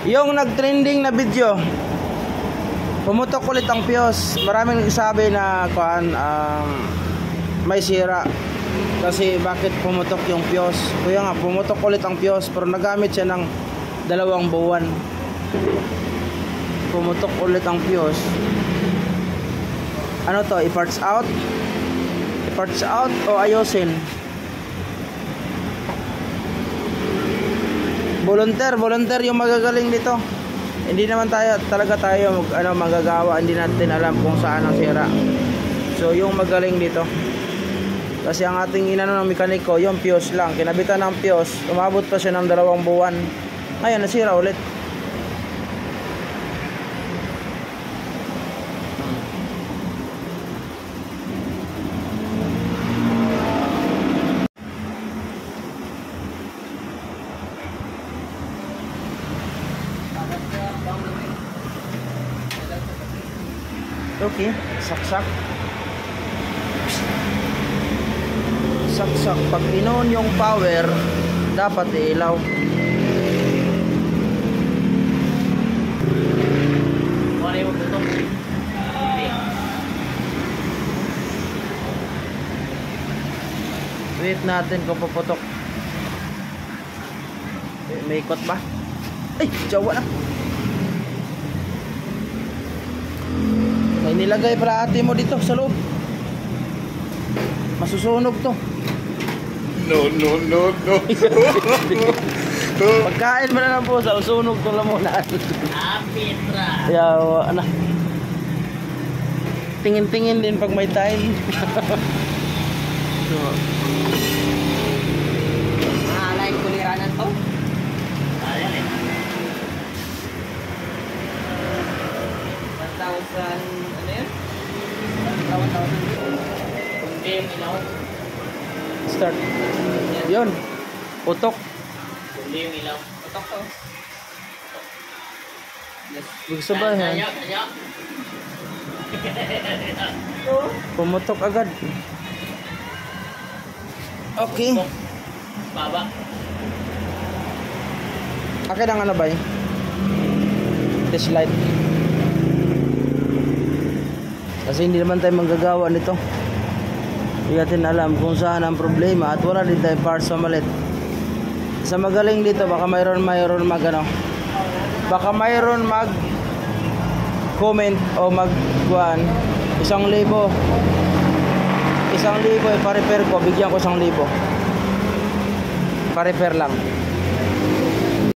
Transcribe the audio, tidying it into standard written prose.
Yung nag-trending na video, pumutok ulit ang fuse. Maraming nagsasabi na may sira. Kasi bakit pumutok yung fuse? Kuya nga, pumutok ulit ang fuse, pero nagamit siya ng 2 buwan. Pumutok ulit ang fuse. Ano to? I-parts out? I-parts out o ayusin? Volunteer yung magagaling dito. Hindi naman talaga tayo magagawa. Hindi natin alam kung saan ang sira. So yung magaling dito. Kasi ang ating inano ng mekaniko, yung fuse lang. Kinabitan ng fuse, umabot pa siya ng 2 buwan. Ngayon nasira ulit. Okay, saksak. Saksak. Pag in-on yung power, dapat ilaw. Wait natin kung puputok. May ikot ba? Ay, jawa na. May nilagay para ate mo dito sa loob. Masusunog to. No. Pagkain mo na lang po sa usunog to lang muna. Petra. Kaya tingin-tingin din pag may time. So, Alay kuliranan to. Ayan eh. 1,000 ano yun? 1,000. Kundi yung ilaw. start. Yun. Putok. Kundi yung ilaw. Putok to. Gusto ba yan? Pumutok agad. Okay. Baba. Akin ang ano ba yun? Test light. Kasi hindi naman tayo manggagawa nito. Hindi natin alam kung saan ang problema at wala din tayo parts sa malit. Sa magaling dito baka mayroon baka mayroon mag comment o magkuhan 1,000 1,000 i-repair ko, bigyan ko 1,000 pa-repair lang.